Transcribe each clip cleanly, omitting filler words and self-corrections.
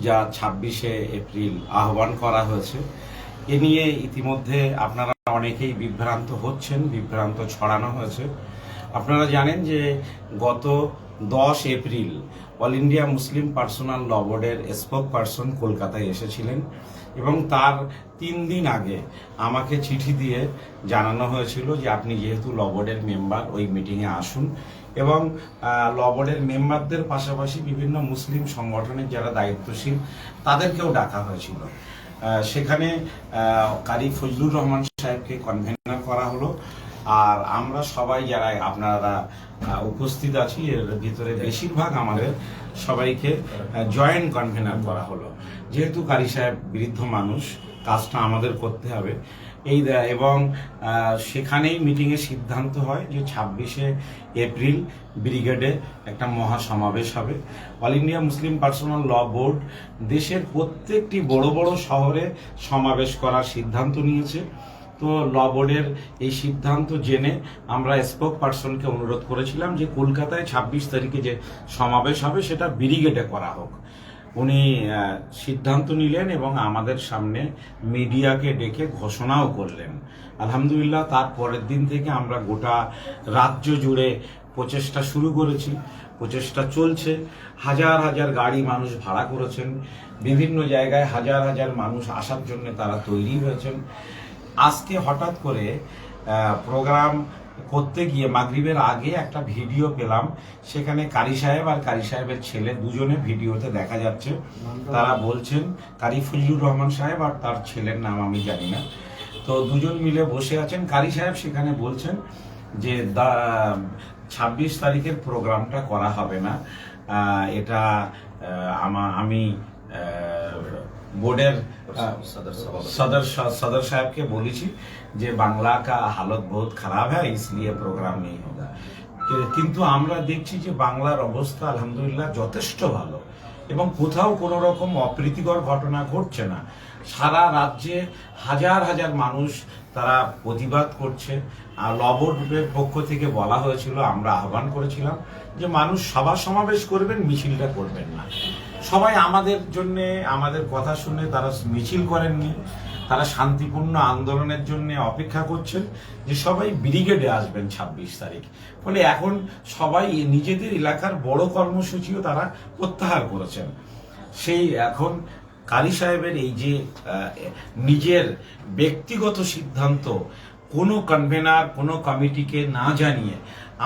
যা 26শে এপ্রিল আহ্বান করা হয়েছে, এ নিয়ে ইতিমধ্যে আপনারা অনেকেই বিভ্রান্ত হচ্ছেন, বিভ্রান্ত ছড়ানো হয়েছে। আপনারা জানেন যে গত 10 April all India Muslim personal law বোর্ডের স্পোক পার্সন কলকাতায় এসেছিলেন এবং তার 3 দিন আগে আমাকে চিঠি দিয়ে জানানো হয়েছিল যে আপনি যেহেতু ল বোর্ডের মেম্বার ওই মিটিংয়ে আসুন, এবং ল বোর্ডের মেম্বারদের পাশাপাশি বিভিন্ন মুসলিম সংগঠনের যারা দায়িত্বশীল তাদেরকেও ডাকা হয়েছিল। সেখানে কারি ফজলুর রহমান সাহেবকে কনভেনার করা হলো, আর আমরা সবাই যারা আপনারা উপস্থিত আছি এর ভিতরে বেশিরভাগ আমাদের সবাইকে জয়েন্ট কনভেনার করা হলো। যেহেতু কারি সাহেব বৃদ্ধ মানুষ, কাজটা আমাদের করতে হবে এবং সেখানেই মিটিংয়ে সিদ্ধান্ত হয় যে 26শে এপ্রিল ব্রিগেডে একটা মহাসমাবেশ হবে। অল ইন্ডিয়া মুসলিম পার্সোনাল ল বোর্ড দেশের প্রত্যেকটি বড় বড় শহরে সমাবেশ করার সিদ্ধান্ত নিয়েছে। তো ল বোর্ডের এই সিদ্ধান্ত জেনে আমরা স্পোক পার্সনকে অনুরোধ করেছিলাম যে কলকাতায় 26 তারিখে যে সমাবেশ হবে সেটা ব্রিগেডে করা হোক। উনি সিদ্ধান্ত নিলেন এবং আমাদের সামনে মিডিয়াকে ডেকে ঘোষণাও করলেন। আলহামদুলিল্লাহ, তার পরের দিন থেকে আমরা গোটা রাজ্য জুড়ে প্রচেষ্টা শুরু করেছি, প্রচেষ্টা চলছে। হাজার হাজার গাড়ি মানুষ ভাড়া করেছেন, বিভিন্ন জায়গায় হাজার হাজার মানুষ আসার জন্য তারা তৈরি হয়েছেন। আজকে হঠাৎ করে প্রোগ্রাম করতে গিয়ে মাগরিবের আগে একটা ভিডিও পেলাম, সেখানে কারি সাহেব আর কারি সাহেবের ছেলে দুজনে ভিডিওতে দেখা যাচ্ছে। তারা বলছেন, কারি ফজলুর রহমান সাহেব আর তার ছেলের নাম আমি জানি না, তো দুজন মিলে বসে আছেন। কারি সাহেব সেখানে বলছেন যে 26 তারিখের প্রোগ্রামটা করা হবে না, এটা আমি বোর্ডের सदर साहब के বলেছি যে বাংলা কা হালত বহুত খারাপ হ্যাঁ, इसलिए প্রোগ্রাম নেই হোগা। কিন্তু আমরা দেখছি যে বাংলার অবস্থা আলহামদুলিল্লাহ যথেষ্ট ভালো এবং কোথাও কোনো রকম অপ্রীতিকর ঘটনা ঘটছে না। সারা রাজ্যে হাজার হাজার মানুষ তারা প্রতিবাদ করছে। আর ল বোর্ডের পক্ষ থেকে বলা হয়েছিল, আমরা আহ্বান করেছিলাম যে মানুষ সভা সমাবেশ করবেন, মিছিলটা করবেন না। সবাই আমাদের জন্য আমাদের কথা শুনে তারা মিছিল করেননি, তারা শান্তিপূর্ণ আন্দোলনের জন্য অপেক্ষা করছেন যে সবাই ব্রিগেডে আসবেন 26 তারিখ। ফলে এখন সবাই নিজেদের এলাকার বড় কর্মসূচিও তারা প্রত্যাহার করেছেন। সেই এখন কারি সাহেবের এই যে নিজের ব্যক্তিগত সিদ্ধান্ত কোনো কনভেনার কোনো কমিটিকে না জানিয়ে,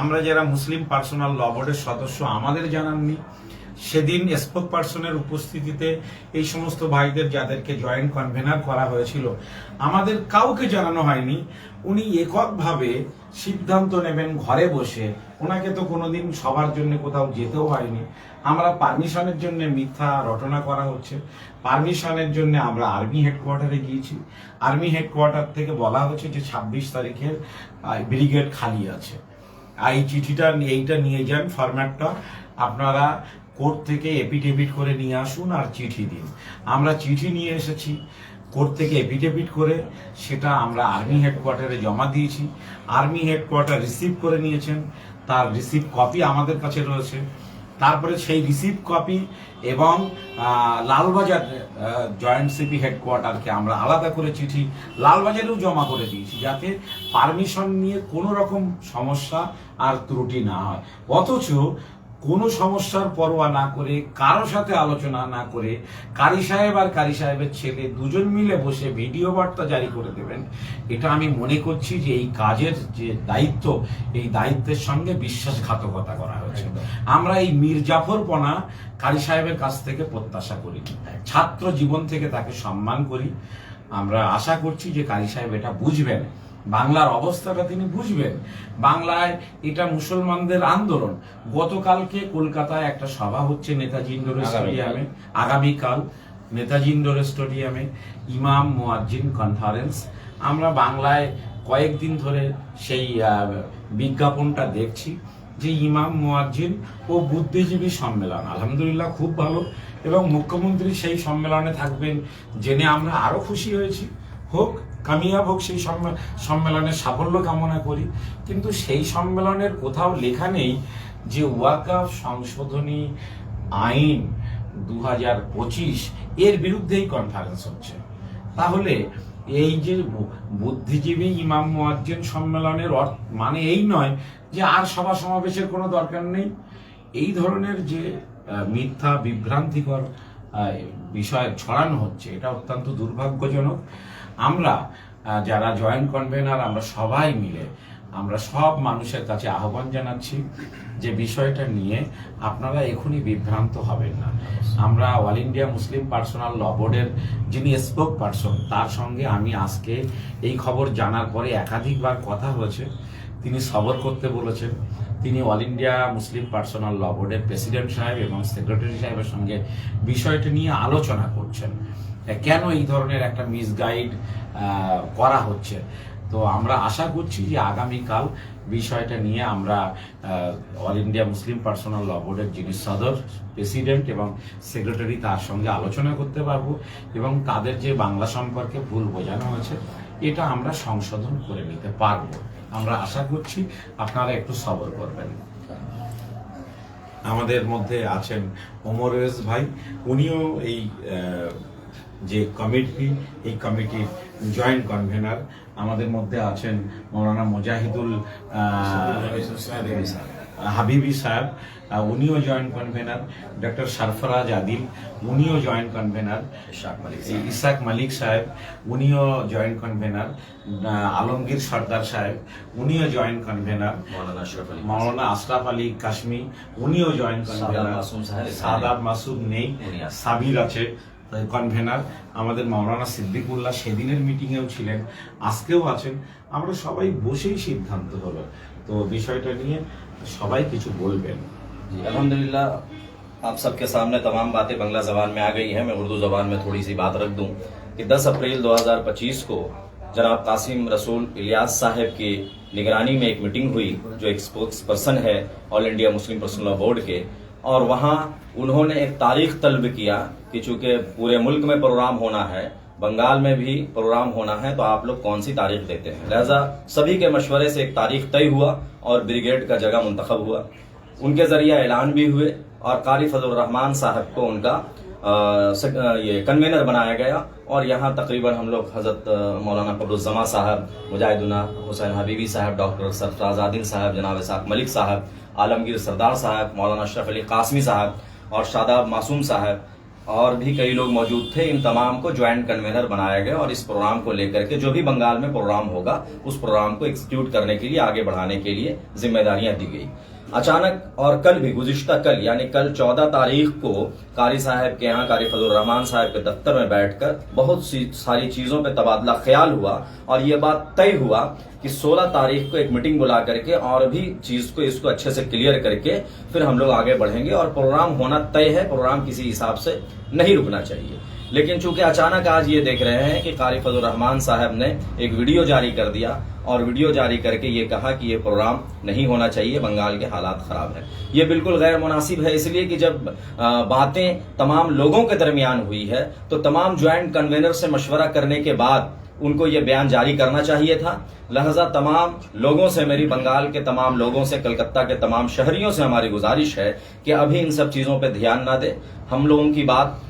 আমরা যারা মুসলিম পার্সোনাল ল বোর্ডের সদস্য আমাদের জানাননি। সেদিন স্পোক পার্সনের উপস্থিতিতে এই সমস্ত ভাইদের যাদেরকে জয়েন্ট কনভেনার করা হয়েছিল আমাদের কাউকে জানানো হয়নি। উনি এককভাবে সিদ্ধান্ত নেবেন ঘরে বসে, ওনাকে তো কোনোদিন সবার জন্য কোথাও যেতেও হয়নি। আমরা পারমিশনের জন্য মিথ্যা রটনা করা হচ্ছে। পারমিশনের জন্য আমরা আর্মি হেডকোয়ার্টারে গিয়েছি, আর্মি হেডকোয়ার্টার থেকে বলা হচ্ছে যে 26 তারিখের ব্রিগেড খালি আছে। এই চিঠিটা এইটা নিয়ে যান, ফরম্যাটটা আপনারা কোর্ট থেকে এপিডেভিট করে নিয়ে আসুন আর চিঠি দিন। আমরা চিঠি নিয়ে এসেছি, কোর্ট থেকে এপিডেভিট করে সেটা আমরা আর্মি হেডকোয়ার্টারে জমা দিয়েছি। আর্মি হেডকোয়ার্টার রিসিভ করে নিয়েছেন, তার রিসিভ কপি আমাদের কাছে রয়েছে। তারপরে সেই রিসিভ কপি এবং লালবাজার জয়েন্ট সিপি হেডকোয়ার্টারকে আমরা আলাদা করে চিঠি লালবাজারেও জমা করে দিয়েছি, যাতে পারমিশন নিয়ে কোনো রকম সমস্যা আর ত্রুটি না হয়। অথচ কোনো সমস্যার পরোয়া না করে, কারো সাথে আলোচনা না করে কারি সাহেব আর কারি সাহেবের ছেলে দুজন মিলে বসে ভিডিও বার্তা জারি করে দেবেন, এটা আমি মনে করছি যে এই কাজের যে দায়িত্ব, এই দায়িত্বের সঙ্গে বিশ্বাসঘাতকতা করা হয়েছে। আমরা এই মির্জাফরপনা কারি সাহেবের কাছ থেকে প্রত্যাশা করি, ছাত্র জীবন থেকে তাকে সম্মান করি। আমরা আশা করছি যে কারি সাহেব এটা বুঝবেন, বাংলার অবস্থাটা তিনি বুঝবেন। বাংলায় এটা মুসলমানদের আন্দোলন। গতকালকে কলকাতায় একটা সভা হচ্ছে নেতাজি ইন্ডোর স্টেডিয়ামে, আগামীকাল নেতাজি ইন্ডোর স্টেডিয়ামে ইমাম মুয়াজ্জিন কনফারেন্স। আমরা বাংলায় কয়েকদিন ধরে সেই বিজ্ঞাপনটা দেখছি যে ইমাম মুয়াজ্জিন ও বুদ্ধিজীবী সম্মেলন, আলহামদুলিল্লাহ খুব ভালো, এবং মুখ্যমন্ত্রী সেই সম্মেলনে থাকবেন জেনে আমরা আরো খুশি হয়েছি। হোক, কামিয়াব হোক সেই সম্মেলনের সাফল্য কামনা করি। কিন্তু সেই সম্মেলনের কোথাও লেখা নেই যে ওয়াকফ সংশোধনী আইন 2025 এর বিরুদ্ধেই কনফারেন্স হচ্ছে। তাহলে এই যে বুদ্ধিজীবী ইমাম মুয়াজ্জিন সম্মেলনের মানে এই নয় যে আর সভা সমাবেশের কোনো দরকার নেই। এই ধরনের যে মিথ্যা বিভ্রান্তিকর বিষয় ছড়ানো হচ্ছে, এটা অত্যন্ত দুর্ভাগ্যজনক। আমরা যারা জয়েন্ট কনভেনার, আমরা সবাই মিলে আমরা সব মানুষের কাছে আহ্বান জানাচ্ছি যে বিষয়টা নিয়ে আপনারা এখনই বিভ্রান্ত হবেন না। আমরা all India Muslim personal law বোর্ডের যিনি স্পোক পার্সন, তার সঙ্গে আমি আজকে এই খবর জানার পরে একাধিকবার কথা হয়েছে। তিনি সবর করতে বলেছেন। তিনি all India Muslim personal law বোর্ডের প্রেসিডেন্ট সাহেব এবং সেক্রেটারি সাহেবের সঙ্গে বিষয়টা নিয়ে আলোচনা করছেন, কেন এই ধরনের একটা মিসগাইড করা হচ্ছে। তো আমরা আশা করছি যে আগামীকাল বিষয়টা নিয়ে আমরা all India Muslim personal law বোর্ডের যিনি সদর, প্রেসিডেন্ট এবং সেক্রেটারি, তার সঙ্গে আলোচনা করতে পারবো এবং তাদের যে বাংলা সম্পর্কে ভুল বোঝানো হয়েছে এটা আমরা সংশোধন করে নিতে পারবো। আমরা আশা করছি আপনারা একটু সবর করবেন। আমাদের মধ্যে আছেন ওমর ওয়েস ভাই, উনিও এই যে কমিটি, এই কমিটির জয়েন্ট কনভেনার। আমাদের মধ্যে আছেন মৌলানা মুজাহিদুল হাবিবি সাহেব, উনিও joint convener. Doctor Sarfaraz Adil, উনিও জয়েন্ট কনভেনার। ইসাক মালিক সাহেব, উনিও জয়েন্ট কনভেনার। আলমগীর সর্দার সাহেব, উনিও জয়েন্ট কনভেনার। মৌলানা আশরাফ আলী কাশ্মী, উনিও জয়েন্ট কনভেনার। সাদাব মাসুদ নেই, সাবির আছে কনভেনার। আমাদের মাওলানা সিদ্দিকুল্লাহ সেদিনের মিটিংয়েও ছিলেন, আজকেও আছেন। আমরা সবাই বসেই সিদ্ধান্ত হলো। তো বিষয়টা নিয়ে সবাই কিছু বলবেন। अल्हम्दुलिल्लाह आप सबके सामने तमाम बातें बांग्ला ज़बान में आ गई हैं। मैं उर्दू ज़बान में थोड़ी सी बात रख दूं कि 10 अप्रैल 2025 को जनाब कासिम रसूल इलियास साहब की निगरानी में एक मीटिंग हुई, जो एक स्पोक्स पर्सन है all India Muslim personal law board के, और वहाँ उन्होंने एक तारीख तलब किया कि चूंकि पूरे मुल्क में प्रोग्राम होना है, बंगाल में भी प्रोग्राम होना है, तो आप लोग कौन सी तारीख देते हैं। लिहाजा सभी के मशवरे से एक तारीख तय हुआ और ब्रिगेड का जगह मुंतखब हुआ। उनके जरिए ऐलान भी हुए और कारी फजल रहमान साहब को उनका ये कन्वेनर बनाया गया। और यहाँ तकरीबन हम लोग हज़रत मौलाना कबरुज़्ज़मा साहब, मुजाहिदुना हुसैन हबीबी साहब, डॉक्टर सरफराज आदिल साहब, जनाब इसाक मलिक साहब, आलमगीर सरदार साहब, मौलाना अशरफ अली कासमी साहब और शादाब मासूम साहब और भी कई लोग मौजूद थे। इन तमाम को ज्वाइंट कन्वेनर बनाया गया और इस प्रोग्राम को लेकर के जो भी बंगाल में प्रोग्राम होगा, उस प्रोग्राम को एग्जीक्यूट करने के लिए, आगे बढ़ाने के लिए जिम्मेदारियां दी गई। अचानक और कल भी, गुज़िश्ता कल यानी कल 14 तारीख को कारी साहब के यहाँ, कारी फजल रहमान साहब के दफ्तर में बैठकर बहुत सी सारी चीज़ों पे तबादला ख्याल हुआ और ये बात तय हुआ कि 16 तारीख को एक मीटिंग बुला करके और भी चीज़ को, इसको अच्छे से क्लियर करके फिर हम लोग आगे बढ़ेंगे। और प्रोग्राम होना तय है, प्रोग्राम किसी हिसाब से नहीं रुकना चाहिए। लेकिन चूंकि अचानक आज ये देख रहे हैं कि कारी फजल रहमान साहब ने एक वीडियो जारी कर दिया और वीडियो जारी करके ये कहा कि ये प्रोग्राम नहीं होना चाहिए, बंगाल के हालात खराब है। ये बिल्कुल गैर मुनासिब है, इसलिए कि जब बातें तमाम लोगों के दरमियान हुई है तो तमाम ज्वाइंट कन्वेनर से मशवरा करने के बाद उनको ये बयान जारी करना चाहिए था। लिहाजा तमाम लोगों से, मेरी बंगाल के तमाम लोगों से, कलकत्ता के तमाम शहरियों से हमारी गुजारिश है कि अभी इन सब चीज़ों पर ध्यान ना दें। हम लोगों की बात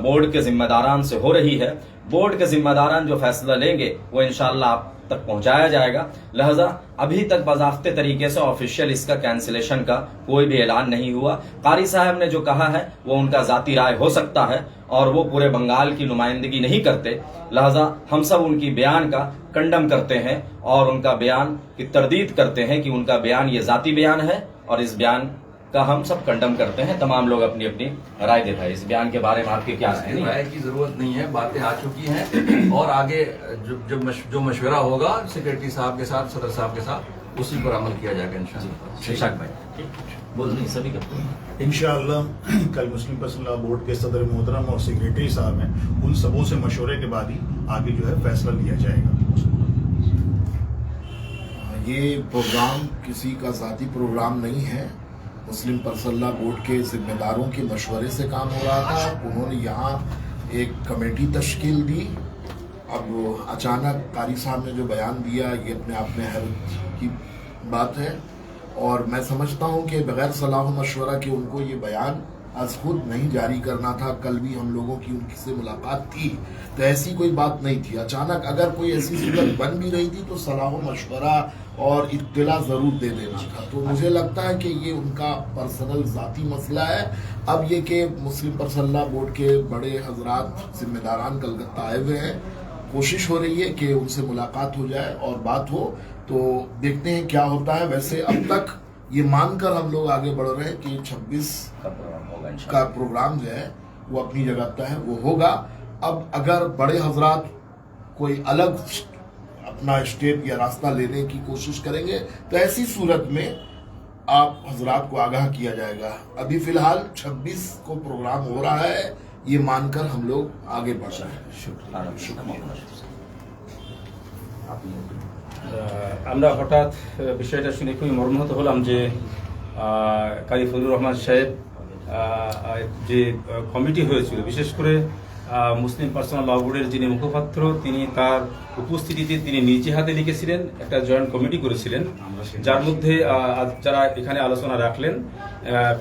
बोर्ड के जिम्मेदारान से हो रही है। बोर्ड के जिम्मेदारान जो फैसला लेंगे वो इंशाअल्लाह आप तक पहुंचाया जाएगा। लिहाजा अभी तक बाज़ाब्ते तरीके से ऑफिशियल इसका कैंसिलेशन का कोई भी ऐलान नहीं हुआ। कारी साहब ने जो कहा है वो उनका ज़ाती राय हो सकता है और वो पूरे बंगाल की नुमाइंदगी नहीं करते। लिहाजा हम सब उनकी बयान का कंडम करते हैं और उनका बयान की तरदीद करते हैं कि उनका बयान ये ज़ाती बयान है और इस बयान का हम सब कंडम करते हैं। तमाम लोग अपनी अपनी राय दे भाई। इस बयान के बारे में आपकी क्या राय? राय की जरूरत नहीं है, बातें आ चुकी हैं और आगे जो मशवरा होगा सेक्रेटरी साहब के साथ, सदर साहब के साथ, उसी पर अमल किया जाएगा इंशाअल्लाह। शिशाक भाई बोल नहीं सभी का इंशाअल्लाह कल मुस्लिम पर्सनल लॉ बोर्ड के सदर मोहतरम और सेक्रेटरी साहब हैं, उन सबों से मशवरे के बाद ही आगे जो है फैसला लिया जाएगा। ये प्रोग्राम किसी का ज़ाती प्रोग्राम नहीं है, मुस्लिम पर्सनल लॉ बोर्ड के जिम्मेदारों के मशवरे से काम हो रहा था। उन्होंने यहाँ एक कमेटी तश्कील दी। अब अचानक कारी साहब ने जो बयान दिया, ये अपने आप में हैरत की बात है और मैं समझता हूँ कि बगैर सलाह मशवरा के उनको ये बयान आज खुद नहीं जारी करना था। कल भी हम लोगों की उनसे मुलाकात थी, तो ऐसी कोई बात नहीं थी। अचानक अगर कोई ऐसी सूरत बन भी रही थी तो सलाह मशवरा और इत्तला ज़रूर दे देना था। तो मुझे लगता है कि ये उनका पर्सनल ज़ाती मसला है। अब ये कि मुस्लिम पर्सनल बोर्ड के बड़े हजरात जिम्मेदारान कलकत्ता आए हुए हैं, कोशिश हो रही है कि उनसे मुलाकात हो जाए और बात हो, तो देखते हैं क्या होता है। वैसे अब तक ये मानकर हम लोग आगे बढ़ रहे हैं कि 26 का प्रोग्राम होगा इंशाल्लाह। का प्रोग्राम जो है वो अपनी जगह तय है, वो होगा। अब अगर बड़े हजरात कोई अलग अपना स्टेप या रास्ता लेने की कोशिश करेंगे तो ऐसी सूरत में आप हजरात को आगाह किया जाएगा। अभी फिलहाल 26 को प्रोग्राम हो रहा है, ये मानकर हम लोग आगे बढ़ रहे हैं। আমরা হঠাৎ বিষয়টা শুনে খুবই মর্মাহত হলাম যে কাজী ফজলুর রহমান সাহেব যে কমিটি হয়েছিল, বিশেষ করে মুসলিম পার্সোনাল ল বোর্ডের যিনি মুখপাত্র, তিনি তার উপস্থিতিতে তিনি নিজে হাতে লিখেছিলেন, একটা জয়েন্ট কমিটি করেছিলেন, যার মধ্যে যারা এখানে আলোচনা রাখলেন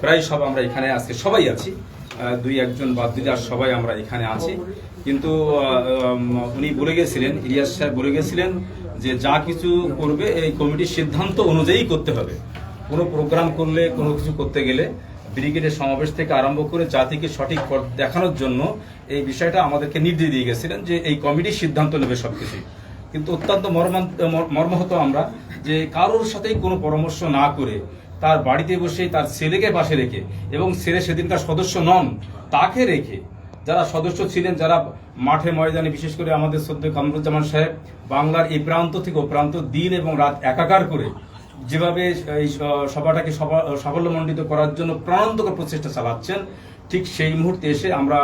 প্রায় সব আমরা এখানে আজকে সবাই আছি, দুই একজন বাদ দিলে আর সবাই আমরা এখানে আছি। কিন্তু উনি বলে গেছিলেন, ইলিয়াস সাহেব বলে গেছিলেন যে যা কিছু করবে এই কমিটির সিদ্ধান্ত অনুযায়ী করতে হবে। কোনো প্রোগ্রাম করলে, কোনো কিছু করতে গেলে ব্রিগেডের সমাবেশ থেকে আরম্ভ করে জাতিকে সঠিক পথ দেখানোর জন্য এই বিষয়টা আমাদেরকে নির্দেশ দিয়ে গেছিলেন যে এই কমিটির সিদ্ধান্ত নেবে সবকিছু। কিন্তু অত্যন্ত মর্মাহত আমরা যে কারোর সাথেই কোনো পরামর্শ না করে তার বাড়িতে বসে তার ছেলেকে পাশে রেখে, এবং ছেলে সেদিনকার সদস্য নন তাকে রেখে, যারা সদস্য ছিলেন, যারা মাঠে ময়দানে, বিশেষ করে আমাদের শ্রদ্ধেয় কামরুজ্জামান সাহেব বাংলার এই প্রান্ত থেকে ও প্রান্ত দিন এবং রাত একাকার করে যেভাবে এই সভাটাকে সাফল্যমণ্ডিত করার জন্য প্রাণান্তকর প্রচেষ্টা চালাচ্ছেন, ঠিক সেই মুহূর্তে এসে আমরা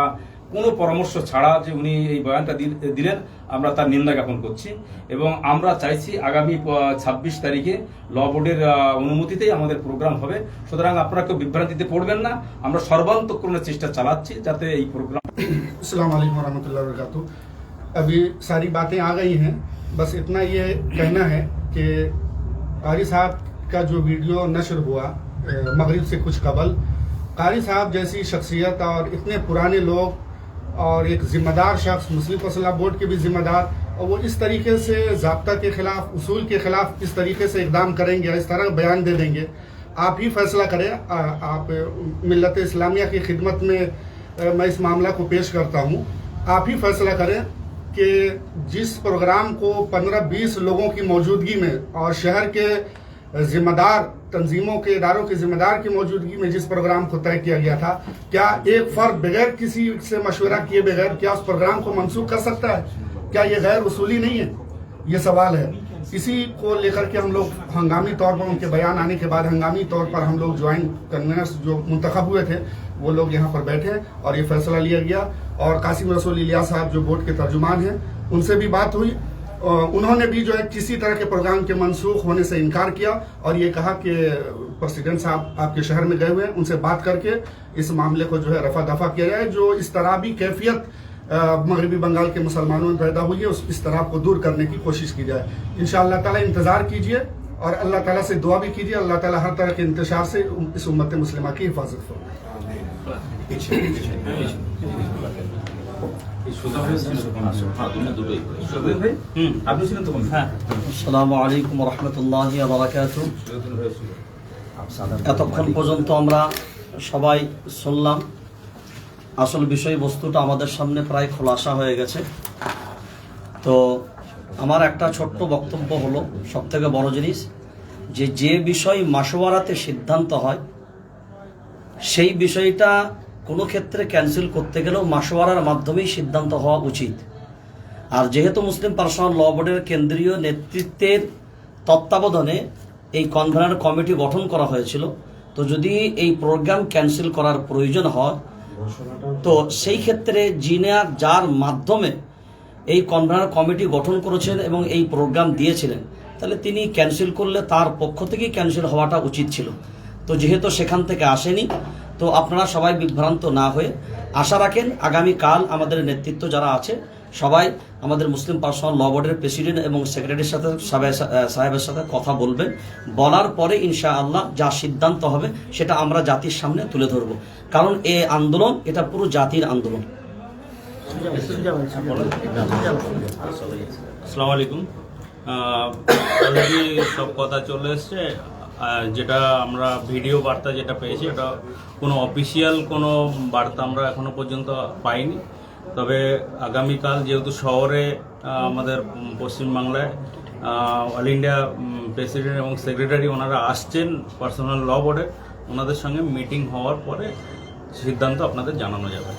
কোনো পরামর্শ ছাড়া যে উনি এই বয়ানটা দিলেন, আমরা তার নিন্দা জ্ঞাপন করছি। এবং আমরা চাইছি আগামী 26 তারিখে ল বোর্ডের অনুমতিতেই আমাদের প্রোগ্রাম হবে। সুতরাং আপনারা কেউ বিভ্রান্তিতে পড়বেন না, আমরা সর্বান্তকরণের চেষ্টা চালাচ্ছি যাতে এই প্রোগ্রাম। अस्सलाम वालेकुम वरहमतुल्लाहि वबरकातुहू। अभी सारी बातें आ गई हैं, बस इतना ये कहना है कि कारी साहब का जो वीडियो नशर हुआ मगरिब से कुछ कबल, कारी साहब जैसी शख्सियत और इतने पुराने लोग और एक ज़िम्मेदार शख्स, मुस्लिम पर्सनल बोर्ड के भी ज़िम्मेदार, और वो इस तरीके से ज़ाब्ता के ख़िलाफ़, उसूल के ख़िलाफ़ इस तरीके से इक़दाम करेंगे, इस तरह बयान दे देंगे। आप ही फैसला करें। आप मिल्लत इस्लामिया की खिदमत में मैं इस मामला को पेश करता हूँ। आप ही फैसला करें कि जिस प्रोग्राम को 15-20 लोगों की मौजूदगी में और शहर के जिम्मेदार तंजीमों के इदारों के जिम्मेदार की मौजूदगी में जिस प्रोग्राम को तय किया गया था, क्या एक फर्द बगैर किसी से मशवरा किए बगैर क्या उस प्रोग्राम को मनसूख कर सकता है? क्या ये गैर उसूली नहीं है? ये सवाल है। इसी को लेकर के हम लोग हंगामी तौर पर, उनके बयान आने के बाद हंगामी तौर पर हम लोग ज्वाइंट कन्वीनर्स जो मुंतखब हुए थे वो लोग यहाँ पर बैठे और ये फैसला लिया गया। और कासिम रसूल इलियास साहब जो बोर्ड के तर्जुमान हैं, उनसे भी बात हुई। उन्होंने भी जो है किसी तरह के प्रोग्राम के मनसूख होने से इनकार किया और ये कहा कि प्रेसिडेंट साहब आपके शहर में गए हुए हैं, उनसे बात करके इस मामले को जो है रफा दफा किया जाए। जो इस तरह भी कैफियत मगरबी बंगाल के मुसलमानों में पैदा हुई है, उस इस तरह को दूर करने की कोशिश की जाए। इंशाअल्लाह ताला इंतज़ार कीजिए और अल्लाह ताला से दुआ भी कीजिए, अल्लाह ताला हर तरह के इंतशार से इस उम्मत मुस्लिमा की हिफाजत फरमाए। আসসালামু আলাইকুম রহমতুল্লাহি ওয়া বারাকাতুহু। এতক্ষণ পর্যন্ত আমরা সবাই শুনলাম, আসল বিষয়বস্তুটা আমাদের সামনে প্রায় খোলাসা হয়ে গেছে। তো আমার একটা ছোট্ট বক্তব্য হলো, সবথেকে বড় জিনিস যে বিষয় মাশওয়ারাতে সিদ্ধান্ত হয় সেই বিষয়টা কোনো ক্ষেত্রে ক্যান্সেল করতে গেলেও মাশওয়ারার মাধ্যমেই সিদ্ধান্ত হওয়া উচিত। আর যেহেতু মুসলিম পার্সোনাল ল বোর্ডের কেন্দ্রীয় নেতৃত্বের তত্ত্বাবধানে এই কনভেনার কমিটি গঠন করা হয়েছিল, তো যদি এই প্রোগ্রাম ক্যান্সেল করার প্রয়োজন হয় তো সেই ক্ষেত্রে যার মাধ্যমে এই কনভেনার কমিটি গঠন করেছেন এবং এই প্রোগ্রাম দিয়েছিলেন, তাহলে তিনি ক্যান্সেল করলে তার পক্ষ থেকেই ক্যান্সেল হওয়াটা উচিত ছিল। তো যেহেতু সেখান থেকে আসেনি, তো আপনারা সবাই বিভ্রান্ত না হয়ে আশা রাখেন আগামীকাল আমাদের নেতৃত্ব যারা আছে সবাই আমাদের মুসলিম পার্সোনাল ল বোর্ডের প্রেসিডেন্ট এবং সেক্রেটারির সাথে সাহেবের সাথে কথা বলবেন, বলার পরে ইনশাআল্লাহ যা সিদ্ধান্ত হবে সেটা আমরা জাতির সামনে তুলে ধরব, কারণ এই আন্দোলন এটা পুরো জাতির আন্দোলন। আসসালামু আলাইকুম। অলরেডি সব কথা চলে এসছে। যেটা আমরা ভিডিও বার্তা যেটা পেয়েছি, এটা কোনো অফিসিয়াল কোনো বার্তা আমরা এখনো পর্যন্ত পাইনি। তবে আগামীকাল যেহেতু শহরে আমাদের পশ্চিমবাংলায় অল ইন্ডিয়া প্রেসিডেন্ট এবং সেক্রেটারি ওনারা আসছেন পার্সোনাল ল বোর্ডে, ওনাদের সঙ্গে মিটিং হওয়ার পরে সিদ্ধান্ত আপনাদের জানানো যাবে।